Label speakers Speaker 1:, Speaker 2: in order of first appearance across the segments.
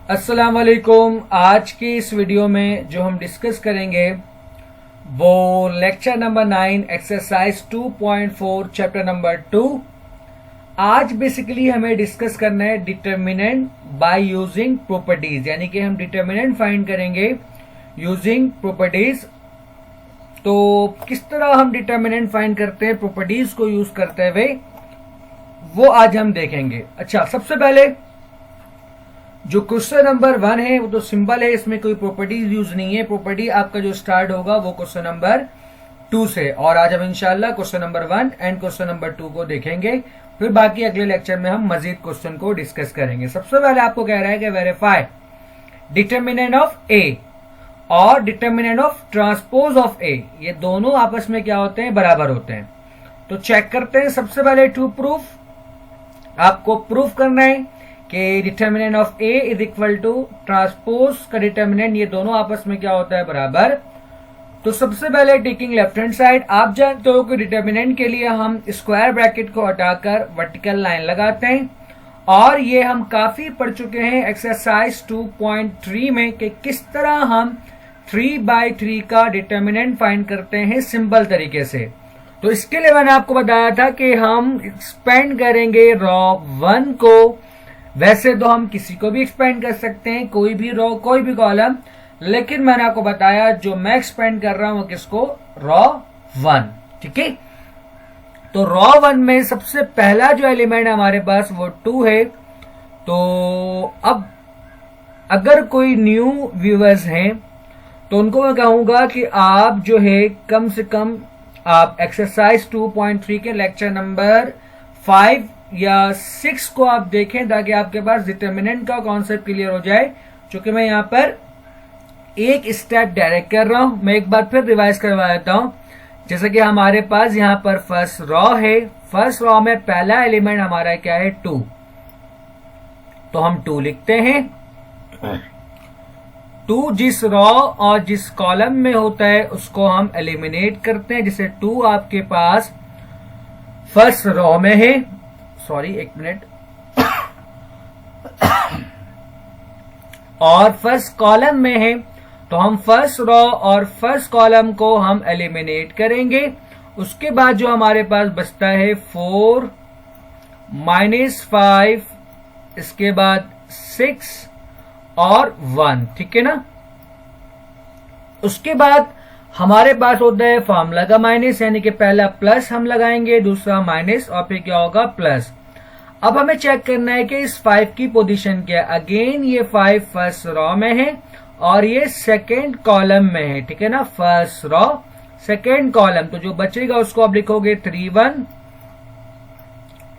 Speaker 1: अस्सलाम वालेकुम। आज की इस वीडियो में जो हम डिस्कस करेंगे वो lecture number 9 exercise 2.4 chapter number 2। आज बेसिकली हमें डिस्कस करना है डिटर्मिनेंट बाय यूजिंग प्रॉपर्टीज, यानी कि हम डिटर्मिनेंट फाइंड करेंगे यूजिंग प्रॉपर्टीज। तो किस तरह हम डिटर्मिनेंट फाइंड करते हैं प्रॉपर्टीज को यूज करते हुए, वो आज हम देखेंगे। अच्छा, सबसे पहले जो क्वेश्चन नंबर 1 है वो तो सिंपल है, इसमें कोई प्रॉपर्टीज यूज नहीं है। प्रॉपर्टी आपका जो स्टार्ट होगा वो क्वेश्चन नंबर 2 से, और आज हम इंशाल्लाह question number 1 and question number 2 को देखेंगे। फिर बाकी अगले लेक्चर में हम मजीद क्वेश्चन को डिस्कस करेंगे। सबसे पहले आपको कह रहा है कि वेरीफाई डिटर्मिनेंट ऑफ ए और डिटर्मिनेंट ऑफ ट्रांसपोज ऑफ ए, ये दोनों आपस में क्या होते हैं, बराबर होते हैं। तो चेक करते हैं। सबसे पहले टू प्रूफ, आपको प्रूफ करना है कि determinant of A is equal to transpose का डिटर्मिनेंट, ये दोनों आपस में क्या होता है, बराबर। तो सबसे पहले टेकिंग लेफ्ट हैंड साइड, आप जानते हो कि डिटर्मिनेंट के लिए हम स्क्वायर ब्रैकेट को हटाकर वर्टिकल लाइन लगाते हैं, और ये हम काफी पढ़ चुके हैं एक्सरसाइज 2.3 में कि किस तरह हम 3/3 का डिटर्मिनेंट फाइंड करते हैं सिंपल तरीके से। तो इसके लिए मैंने आपको बताया था कि हम एक्सपेंड करेंगे रॉ 1 को। वैसे तो हम किसी को भी एक्सपेंड कर सकते हैं, कोई भी रो कोई भी कॉलम, लेकिन मैंने आपको बताया जो मैं एक्सपेंड कर रहा हूं किसको, रॉ 1। ठीक है, तो रॉ 1 में सबसे पहला जो एलिमेंट हमारे पास वो 2 है। तो अब अगर कोई न्यू व्यूअर्स हैं तो उनको मैं कहूंगा कि आप जो है कम से कम आप एक्सरसाइज 2.3 के लेक्चर नंबर 5 या 6 को आप देखें, ताकि आपके पास डिटर्मिनेंट का कॉन्सेप्ट क्लियर हो जाए। चूंकि मैं यहां पर एक स्टेप डायरेक्ट कर रहा हूं, मैं एक बार फिर रिवाइज करवा देता हूं। जैसे कि हमारे पास यहां पर फर्स्ट रॉ है, फर्स्ट रॉ में पहला एलिमेंट हमारा क्या है, 2। तो हम 2 लिखते हैं। 2 जिस रॉ और जिस कॉलम में होता है उसको हम एलिमिनेट करते हैं। जैसे 2 आपके पास फर्स्ट रॉ में है, सॉरी एक मिनट, और फर्स्ट कॉलम में है, तो हम फर्स्ट रॉ और फर्स्ट कॉलम को हम एलिमिनेट करेंगे। उसके बाद जो हमारे पास बचता है 4 -5, इसके बाद 6 और 1। ठीक है ना। उसके बाद हमारे पास होता है फॉर्मूला का माइनस, यानी कि पहला प्लस हम लगाएंगे, दूसरा माइनस, और फिर क्या होगा, प्लस। अब हमें चेक करना है कि इस 5 की पोजीशन क्या है। अगेन ये 5 फर्स्ट रॉ में है और ये सेकेंड कॉलम में है। ठीक है ना, फर्स्ट रॉ सेकेंड कॉलम, तो जो बचेगा उसको आप लिखोगे 3 1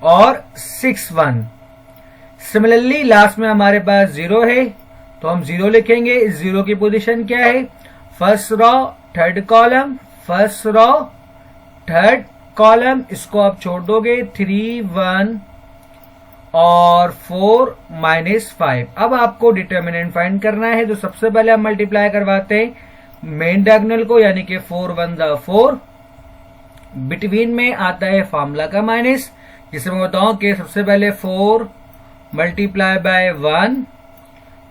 Speaker 1: और 6 1। सिमिलरली लास्ट में हमारे पास 0 है, तो हम 0 लिखेंगे। इस 0 की पोजीशन क्या है, first raw third column, first raw third column, इसको आप छोड़ दोगे 3 1 और 4 -5। अब आपको डिटर्मिनेंट फाइंड करना है, तो सबसे पहले हम मल्टीप्लाई करवाते हैं मेन डायगोनल को, यानी कि 4 1 4। बिटवीन में आता है फॉर्मूला का माइनस, जिसे मैं बताऊं कि सबसे पहले 4 मल्टीप्लाई बाय 1,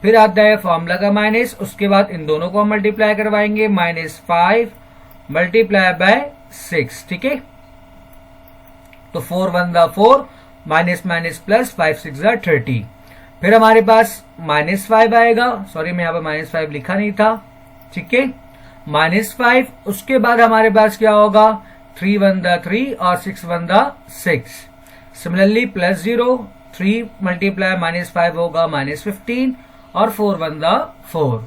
Speaker 1: फिर आता है फॉर्मूला का माइनस, उसके बाद इन दोनों को हम मल्टीप्लाई करवाएंगे -5 मल्टीप्लाई बाय 6। ठीक है, तो 4 1 4 माइनस माइनस प्लस 5 6 30। फिर हमारे पास -5 आएगा, सॉरी मैं यहां पर -5 लिखा नहीं था। ठीक है, -5। उसके बाद हमारे पास क्या होगा, 3 1 3 और 6 1 6। सिमिलरली +0, 3 मल्टीप्लाई -5 होगा -15 और 4 1 4।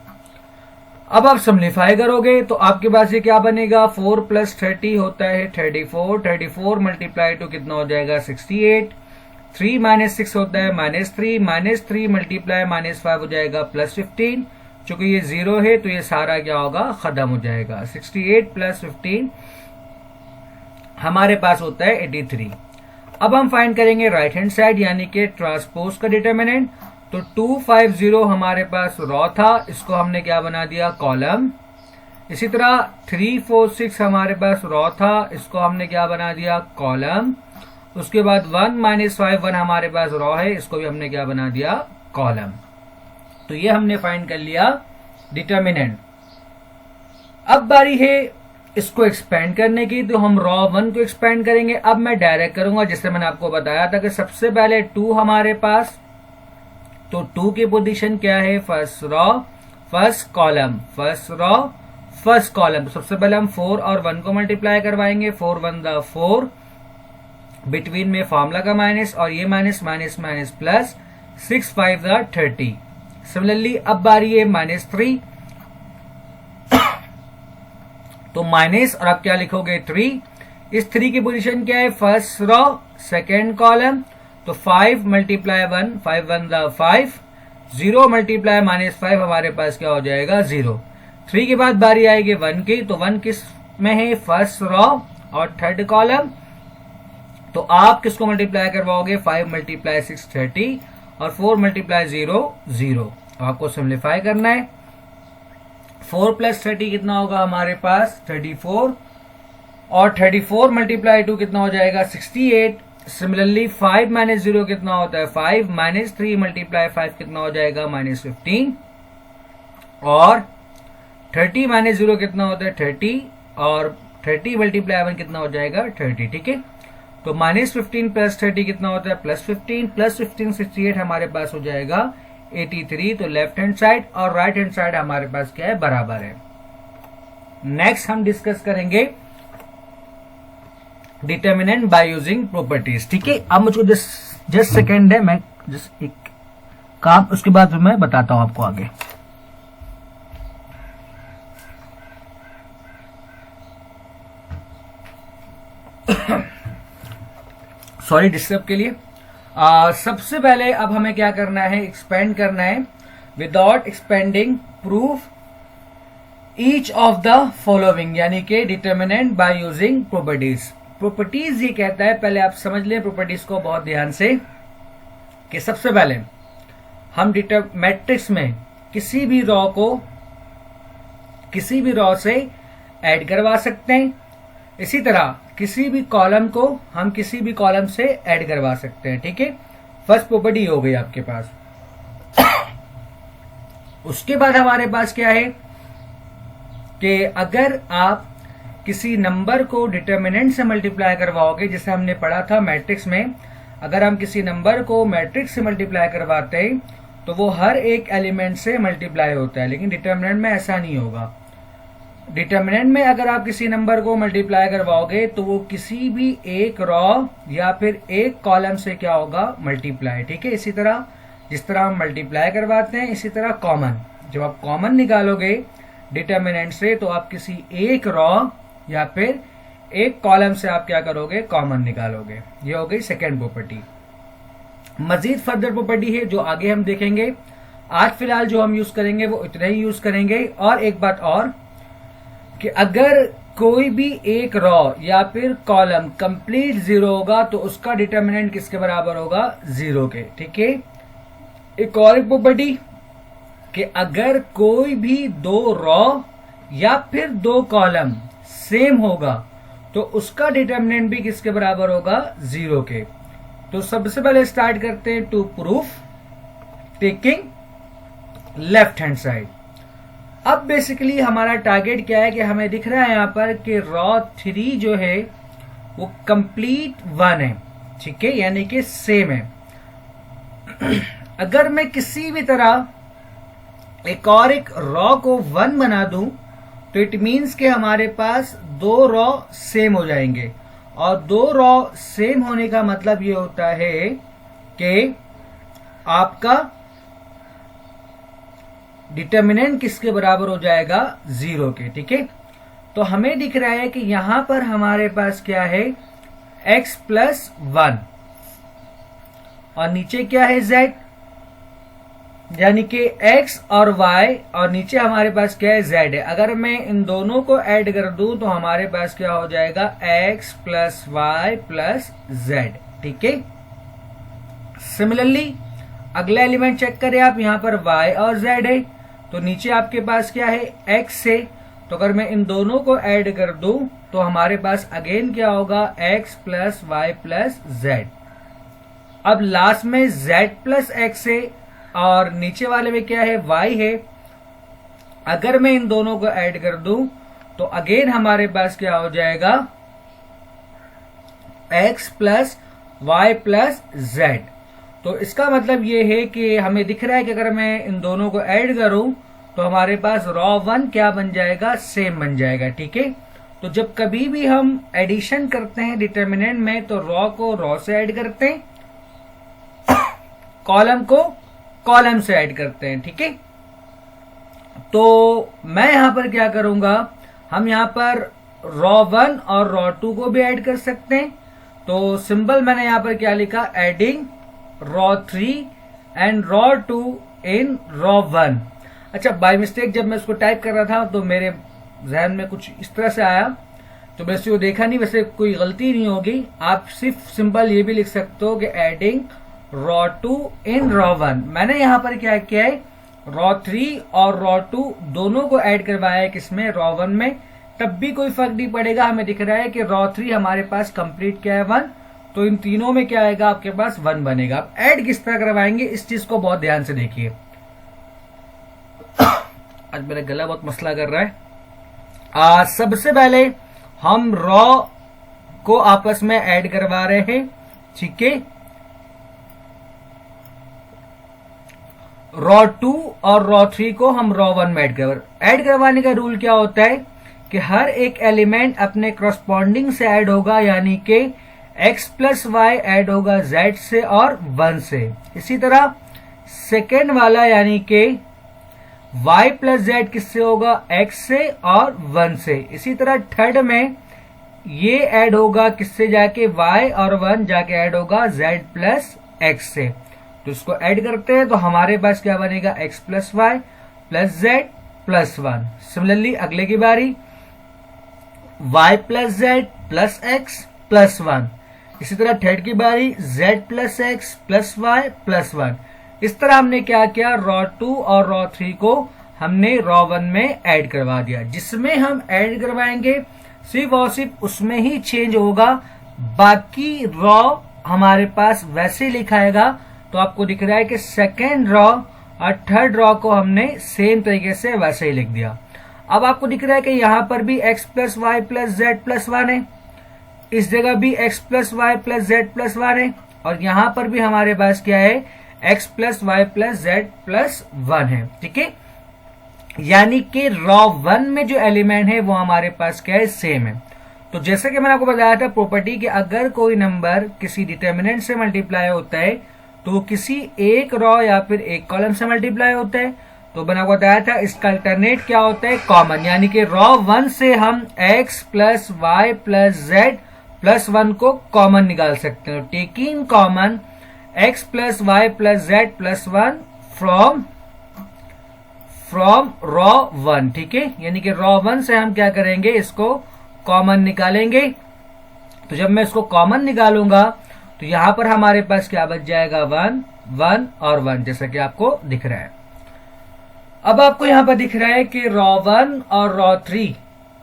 Speaker 1: अब आप सिम्प्लीफाई करोगे तो आपके पास ये क्या बनेगा, 4 + 30 होता है 34, 34 मल्टीप्लाई टू कितना हो जाएगा 68, 3 - 6 होता है -3, -3 मल्टीप्लाई -5 हो जाएगा +15। चूंकि ये 0 है तो ये सारा क्या होगा, खत्म हो जाएगा। 68 + 15 हमारे पास होता है 83। अब हम फाइंड करेंगे राइट हैंड साइड, यानी कि ट्रांसपोज का डिटर्मिनेंट। तो 250 हमारे पास रॉ था, इसको हमने क्या बना दिया, कॉलम। इसी तरह 3 4 6 हमारे पास रॉ था, इसको हमने क्या बना दिया, कॉलम। उसके बाद 1 - 5 1 हमारे पास रॉ है, इसको भी हमने क्या बना दिया, कॉलम। तो ये हमने फाइंड कर लिया डिटर्मिनेंट। अब बारी है इसको एक्सपेंड करने की, तो हम रॉ 1 को एक्सपेंड करेंगे। अब मैं डायरेक्ट करूंगा, जैसे मैंने आपको बताया था कि सबसे पहले 2 हमारे पास, तो 2 की पोजीशन क्या है, first raw first column, first raw first column. तो सबसे पहले हम 4 और 1 को मल्टीप्लाई करवाएंगे, 4 1 द 4, बिटवीन में फॉर्मूला का माइनस और ये minus minus minus plus, 6 5 the 30। Similarly अब बारी है -3, तो माइनस और अब क्या लिखोगे 3। इस 3 की पोजीशन क्या है, फर्स्ट रॉ सेकेंड कॉलम, तो 5 मल्टीप्लाई 1, 5 1 द 5, 0 मल्टीप्लाई -5 हमारे पास क्या हो जाएगा 0। 3 के बाद बारी आएगी 1 की, तो 1 किस में है, फर्स्ट रॉ और थर्ड कॉलम, तो आप किसको मल्टीप्लाई करवाओगे, 5 मल्टीप्लाई 6 30 और 4 मल्टीप्लाई 0 0। आपको सिंप्लीफाई करना है। 4 प्लस 30 कितना होगा हमारे पास 34, और 34 मल्टीप्लाई 2 कितना हो जाएगा 68। सिमिलरली 5 माइनस 0 कितना होता है 5, माइनस 3 मल्टीप्लाई 5 कितना हो जाएगा -15, और 30 माइनस 0 कितना होता है 30, और 30 मल्टीप्लाई 1 कितना हो जाएगा 30। ठीक है, तो -15 प्लस 30 कितना होता है +15, +15 68 हमारे पास हो जाएगा 83। तो लेफ्ट हैंड साइड और राइट हैंड साइड हमारे पास क्या है, बराबर है। नेक्स्ट हम डिस्कस करेंगे डिटर्मिनेंट बाय यूजिंग प्रॉपर्टीज। ठीक है, अब मुझको जस्ट सेकेंड है, मैं जस्ट एक काम, उसके बाद मैं बताता हूं आपको आगे। सॉरी डिस्टर्ब के लिए। सबसे पहले अब हमें क्या करना है, एक्सपेंड करना है। Without expanding proof each of the following, यानी कि determinant by using properties. Properties ये कहता है, पहले आप समझ लें प्रॉपर्टीज को बहुत ध्यान से, कि सबसे पहले हम मैट्रिक्स में किसी भी रॉ को किसी भी रॉ से ऐड करवा सकते हैं। इसी तरह किसी भी कॉलम को हम किसी भी कॉलम से ऐड करवा सकते हैं। ठीक है, फर्स्ट प्रॉपर्टी हो गई आपके पास। उसके बाद हमारे पास क्या है कि अगर आप किसी नंबर को डिटर्मिनेंट से मल्टीप्लाई करवाओगे, जैसे हमने पढ़ा था मैट्रिक्स में, अगर हम किसी नंबर को मैट्रिक्स से मल्टीप्लाई करवाते हैं तो वो हर एक एलिमेंट से मल्टीप्लाई होता है, लेकिन डिटर्मिनेंट में ऐसा नहीं होगा। डिटर्मिनेंट में अगर आप किसी नंबर को मल्टीप्लाई करवाओगे तो वो किसी भी एक रॉ या फिर एक कॉलम से क्या होगा, मल्टीप्लाई। ठीक है, इसी तरह जिस तरह हम मल्टीप्लाई करवाते हैं, इसी तरह कॉमन, जब आप कॉमन निकालोगे डिटर्मिनेंट से, तो आप किसी एक रॉ या फिर एक कॉलम से आप क्या करोगे, कॉमन निकालोगे। ये हो गई सेकेंड प्रॉपर्टी। मजीद फर्दर प्रॉपर्टी है जो आगे हम देखेंगे। आज फिलहाल जो हम यूज करेंगे वो इतना ही यूज करेंगे। और एक बात और, कि अगर कोई भी एक रॉ या फिर कॉलम कंप्लीट 0 होगा तो उसका डिटर्मिनेंट किसके बराबर होगा, 0 के। ठीक है, एक और प्रॉपर्टी, कि अगर कोई भी 2 रॉ या फिर 2 कॉलम सेम होगा तो उसका डिटर्मिनेंट भी किसके बराबर होगा, 0 के। तो सबसे पहले स्टार्ट करते हैं to proof taking left hand side. अब बेसिकली हमारा टारगेट क्या है, कि हमें दिख रहा है यहां पर कि रॉ 3 जो है वो कंप्लीट 1 है। ठीक है, यानी कि सेम है। अगर मैं किसी भी तरह एक और एक रॉ को 1 बना दूं तो इट मीन्स कि हमारे पास 2 रॉ सेम हो जाएंगे, और 2 रॉ सेम होने का मतलब ये होता है कि आपका डिटर्मिनेंट किसके बराबर हो जाएगा, 0 के। ठीक है, तो हमें दिख रहा है कि यहां पर हमारे पास क्या है, x + 1, और नीचे क्या है z, यानी कि x और y, और नीचे हमारे पास क्या है, z है। अगर मैं इन दोनों को ऐड कर दूं तो हमारे पास क्या हो जाएगा, x + y + z। ठीक है, सिमिलरली अगला एलिमेंट चेक करें आप, यहां पर y और z है, तो नीचे आपके पास क्या है, x है। तो अगर मैं इन दोनों को ऐड कर दूं तो हमारे पास अगेन क्या होगा, x + y + z। अब लास्ट में z + x है, और नीचे वाले में क्या है, y है। अगर मैं इन दोनों को ऐड कर दूं तो अगेन हमारे पास क्या हो जाएगा, x plus Y plus Z. तो इसका मतलब ये है कि हमें दिख रहा है कि अगर मैं इन दोनों को ऐड करूं तो हमारे पास रॉ 1 क्या बन जाएगा, सेम बन जाएगा। ठीक है, तो जब कभी भी हम एडिशन करते हैं डिटर्मिनेंट में तो रॉ को रॉ से ऐड करते हैं, कॉलम को कॉलम से ऐड करते हैं। ठीक है, तो मैं यहां पर क्या करूंगा, हम यहां पर रॉ 1 और रॉ 2 को भी ऐड कर सकते हैं। तो सिंबल मैंने यहां पर क्या लिखा, adding raw 3 and raw 2 in raw 1। अच्छा, बाय मिस्टेक जब मैं उसको टाइप कर रहा था तो मेरे जहन में कुछ इस तरह से आया, तो मैं इसको देखा नहीं, वैसे कोई गलती नहीं होगी। आप सिर्फ सिंपल ये भी लिख सकते हो कि एडिंग रॉ 2 इन रॉ 1। मैंने यहां पर क्या किया है, रॉ 3 और रॉ 2 दोनों को ऐड करवाया है किसमें, रॉ 1 में। तब भी कोई फर्क नहीं पड़ेगा, हमें दिख रहा है कि रॉ 3 हमारे पास कंप्लीट क्या है, 1। तो इन तीनों में क्या आएगा, आपके पास 1 बनेगा। अब ऐड किस तरह करवाएंगे, इस चीज को बहुत ध्यान से देखिए। आज मेरा गला बहुत मसला कर रहा है। सबसे पहले हम रॉ को आपस में ऐड करवा रहे हैं। ठीक है, रॉ 2 और रॉ 3 को हम रॉ 1 में ऐड करवाने का रूल क्या होता है कि हर एक एलिमेंट अपने करस्पॉन्डिंग से ऐड होगा, यानी कि x प्लस वाई ऐड होगा z से और 1 से। इसी तरह सेकेंड वाला यानी कि y प्लस जेड किससे होगा, x से और 1 से। इसी तरह थर्ड में ये ऐड होगा किससे, जाके y और 1 जाके ऐड होगा z प्लस x से। तो इसको ऐड करते हैं तो हमारे पास क्या बनेगा, x plus Y plus Z plus 1। Similarly अगले की बारी, y plus Z plus x plus 1। इसी तरह थर्ड की बारी, z plus X plus Y plus 1। इस तरह हमने क्या किया, रॉ 2 और रॉ 3 को हमने रॉ 1 में ऐड करवा दिया। जिसमें हम ऐड करवाएंगे सिर्फ और सिर्फ उसमें ही चेंज होगा, बाकी रॉ हमारे पास वैसे लिखाएगा। तो आपको दिख रहा है कि सेकेंड रॉ और थर्ड रॉ को हमने सेम तरीके से वैसे ही लिख दिया। अब आपको दिख रहा है कि यहां पर भी x plus Y plus Z plus 1 है, इस जगह भी x plus Y plus Z plus 1 है, और यहां पर भी हमारे पास क्या है, x plus Y plus Z plus 1 है। ठीक है, यानी कि रॉ 1 में जो एलिमेंट है वो हमारे पास क्या है, सेम है। तो जैसे कि मैंने आपको बताया था प्रॉपर्टी कि अगर कोई नंबर किसी डिटर्मिनेंट से मल्टीप्लाई होता है तो वो किसी एक रॉ या फिर एक कॉलम से मल्टीप्लाई होता है। तो मैंने आपको बताया था इसका अल्टरनेट क्या होता है, कॉमन, यानी कि रॉ 1 से हम x plus Y plus Z plus 1 को कॉमन निकाल सकते हैं। Taking common x plus Y plus Z plus 1 from row 1। ठीक है, यानी कि रॉ 1 से हम क्या करेंगे, इसको कॉमन निकालेंगे। तो जब मैं इसको कॉमन निकालूंगा तो यहां पर हमारे पास क्या बच जाएगा, 1 1 और 1, जैसा कि आपको दिख रहा है। अब आपको यहां पर दिख रहा है कि रॉ 1 और रॉ 3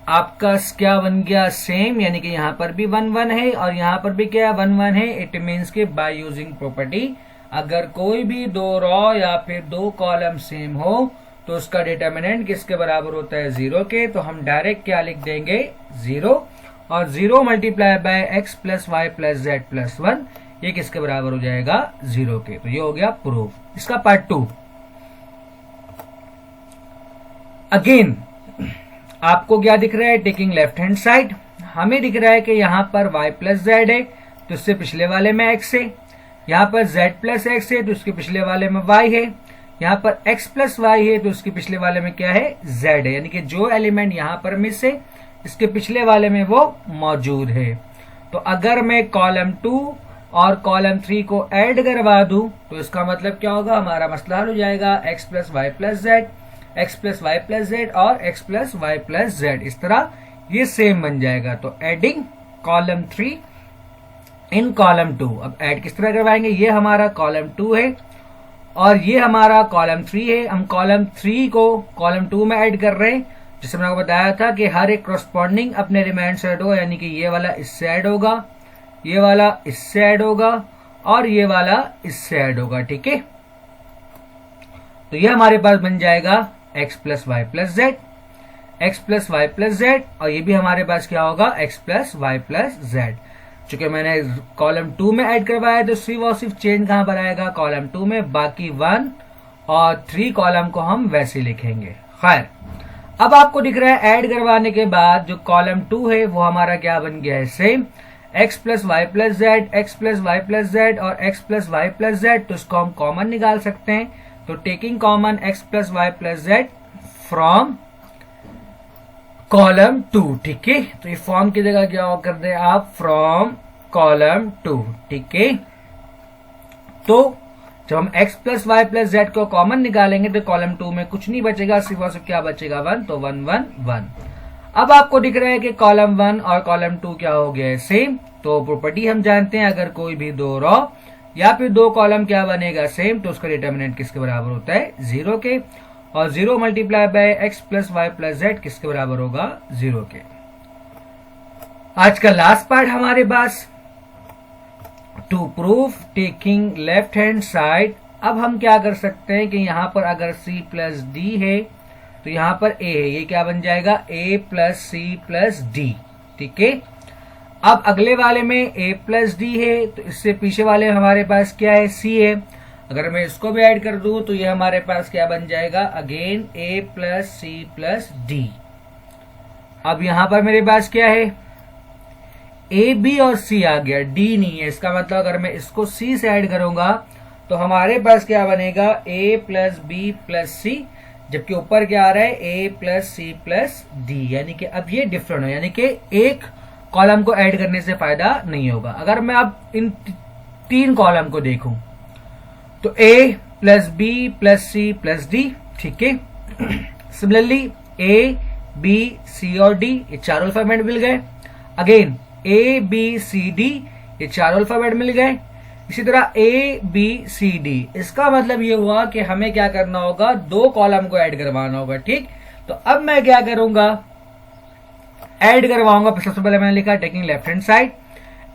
Speaker 1: आपका क्या बन गया, सेम, यानी कि यहां पर भी 1 1 है और यहां पर भी क्या 1 1 है। इट मीन्स के बाय यूजिंग प्रॉपर्टी अगर कोई भी दो रॉ या फिर दो कॉलम सेम हो तो उसका डिटर्मिनेंट किसके बराबर होता है, 0 के। तो हम डायरेक्ट क्या लिख देंगे, 0, और 0 multiply by x plus Y plus Z plus 1, ये किसके बराबर हो जाएगा, 0 के। तो ये हो गया प्रूफ। इसका पार्ट 2, अगेन आपको क्या दिख रहा है, टेकिंग लेफ्ट हैंड साइड, हमें दिख रहा है कि यहां पर y प्लस जेड है तो इससे पिछले वाले में x है, यहां पर z प्लस एक्स है तो इसके पिछले वाले में y है, यहां पर x प्लस वाई है तो उसके पिछले वाले में क्या है, z है। यानी कि जो एलिमेंट यहां पर मिस है इसके पिछले वाले में वो मौजूद है। तो अगर मैं कॉलम 2 और कॉलम 3 को ऐड करवा दूं तो इसका मतलब क्या होगा, हमारा मसला हल हो जाएगा, x plus Y plus Z, x plus Y plus Z और x plus Y plus Z, इस तरह ये सेम बन जाएगा। तो एडिंग कॉलम 3 इन कॉलम 2। अब ऐड किस तरह करवाएंगे, ये हमारा कॉलम 2 है और ये हमारा कॉलम 3 है। हम कॉलम 3 को कॉलम 2 में ऐड कर रहे हैं, जिससे मैंने आपको बताया था कि हर एक करस्पॉन्डिंग अपने एलिमेंट से ऐड होगा, यानी कि ये वाला इससे ऐड होगा, ये वाला इससे ऐड होगा और ये वाला इससे ऐड होगा। ठीक है, तो ये हमारे पास बन जाएगा x plus Y plus Z, X plus Y plus Z, और ये भी हमारे पास क्या होगा x plus Y plus Z. चूंकि मैंने कॉलम 2 में ऐड करवाया तो सिर्फ और सिर्फ चेंज कहां पर आएगा, कॉलम 2 में। बाकी 1 और 3 कॉलम को हम वैसे लिखेंगे। खैर, अब आपको दिख रहा है ऐड करवाने के बाद जो कॉलम 2 है वो हमारा क्या बन गया है, same x plus Y plus Z, X plus Y plus Z और x plus Y plus Z. तो इसको हम कॉमन निकाल सकते हैं। तो taking common x plus Y plus Z from column 2, ठीक है। तो ये फॉर्म की जगह क्या कर दे आप, फ्रॉम कॉलम 2, ठीक है। तो जब हम x plus Y plus Z को कॉमन निकालेंगे तो कॉलम 2 में कुछ नहीं बचेगा, सिर्फ और सिर्फ क्या बचेगा, 1। तो 1 1 1। अब आपको दिख रहा है कि कॉलम 1 और कॉलम 2 क्या हो गया है, सेम। तो प्रॉपर्टी हम जानते हैं, अगर कोई भी दो रो या फिर दो कॉलम क्या बनेगा, सेम, तो उसका डिटर्मिनेंट किसके बराबर होता है, 0 के। और 0 multiply by X plus Y plus Z किसके बराबर होगा, 0 के। आज का लास्ट पार्ट हमारे पास, to proof taking left hand side. अब हम क्या कर सकते हैं कि यहां पर अगर c प्लस डी है तो यहां पर a है, ये क्या बन जाएगा, a plus c plus D, ठीक है। अब अगले वाले में a प्लस डी है, तो इससे पीछे वाले हमारे पास क्या है, c है। अगर मैं इसको भी ऐड कर दूं तो ये हमारे पास क्या बन जाएगा, again a plus C plus D. अब यहां पर मेरे पास क्या है, a b और c आ गया, d नहीं है। इसका मतलब अगर मैं इसको c से ऐड करूंगा तो हमारे पास क्या बनेगा, a plus B plus C, जबकि ऊपर क्या आ रहा है, a plus C plus D. यानी कि अब ये डिफरेंट हो, यानी कि एक कॉलम को ऐड करने से फायदा नहीं होगा। अगर मैं अब इन 3 कॉलम को देखूं तो a plus B plus C plus D, ठीक है। सिमिलरली a b c और d ये चारों अल्फाबेट मिल गए। Again a b c d ये चारों अल्फाबेट मिल गए। इसी तरह a b c d, इसका मतलब ये हुआ कि हमें क्या करना होगा, 2 कॉलम को ऐड करवाना होगा, ठीक। तो अब मैं क्या करूंगा, ऐड करवाऊंगा। सबसे पहले मैंने लिखा taking left hand side,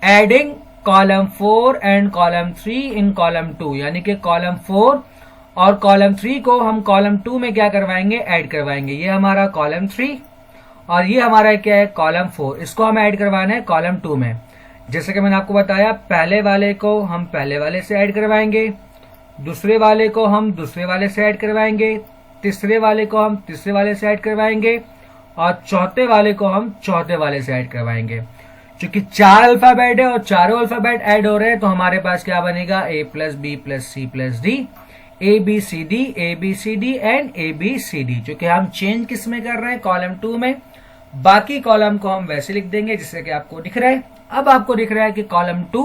Speaker 1: adding column 4 and column 3 in column 2, यानी कि कॉलम 4 और कॉलम 3 को हम कॉलम 2 में क्या करवाएंगे, ऐड करवाएंगे। ये हमारा कॉलम 3 और ये हमारा क्या है, कॉलम 4। इसको हम ऐड करवाना है कॉलम 2 में। जैसे कि मैंने आपको बताया, पहले वाले को हम पहले वाले से ऐड करवाएंगे, दूसरे वाले को हम दूसरे वाले से ऐड करवाएंगे, तीसरे वाले को हम तीसरे वाले से ऐड करवाएंगे और चौथे वाले को हम चौथे वाले से ऐड करवाएंगे। क्योंकि 4 अल्फाबेट है और चारों अल्फाबेट ऐड हो रहे हैं, तो हमारे पास क्या बनेगा, a plus B plus C plus D, A B C D and A B C D. चूंकि हम चेंज किस में कर रहे हैं, कॉलम 2 में। बाकी कॉलम को हम वैसे लिख देंगे जिससे कि आपको दिख रहा है। अब आपको दिख रहा है कि कॉलम 2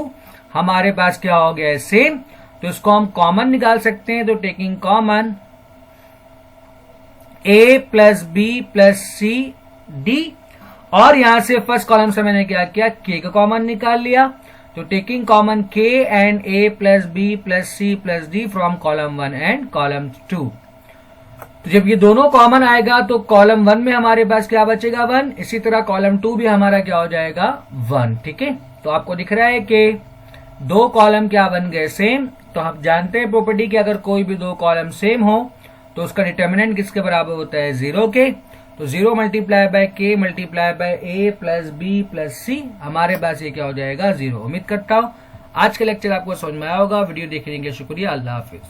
Speaker 1: हमारे पास क्या हो गया है, सेम। तो इसको हम कॉमन निकाल सकते हैं। तो taking common a plus B plus C D, और यहां से फर्स्ट कॉलम से मैंने क्या किया, k का कॉमन निकाल लिया। तो taking common k and a plus B plus C plus D from column 1 and column 2। तो जब ये दोनों कॉमन आएगा तो कॉलम 1 में हमारे पास क्या बचेगा, 1। इसी तरह कॉलम 2 भी हमारा क्या हो जाएगा, 1, ठीक है। तो आपको दिख रहा है कि 2 कॉलम क्या बन गए, सेम। तो हम जानते हैं प्रॉपर्टी कि अगर कोई भी 2 कॉलम सेम हो तो उसका डिटर्मिनेंट किसके बराबर होता है, 0 के। तो 0 multiply by k multiply by a plus B plus C, हमारे पास ये क्या हो जाएगा, 0। उम्मीद करता हूं आज का लेक्चर आपको समझ में आया होगा। वीडियो देखने के लिए शुक्रिया। अल्लाह हाफिज।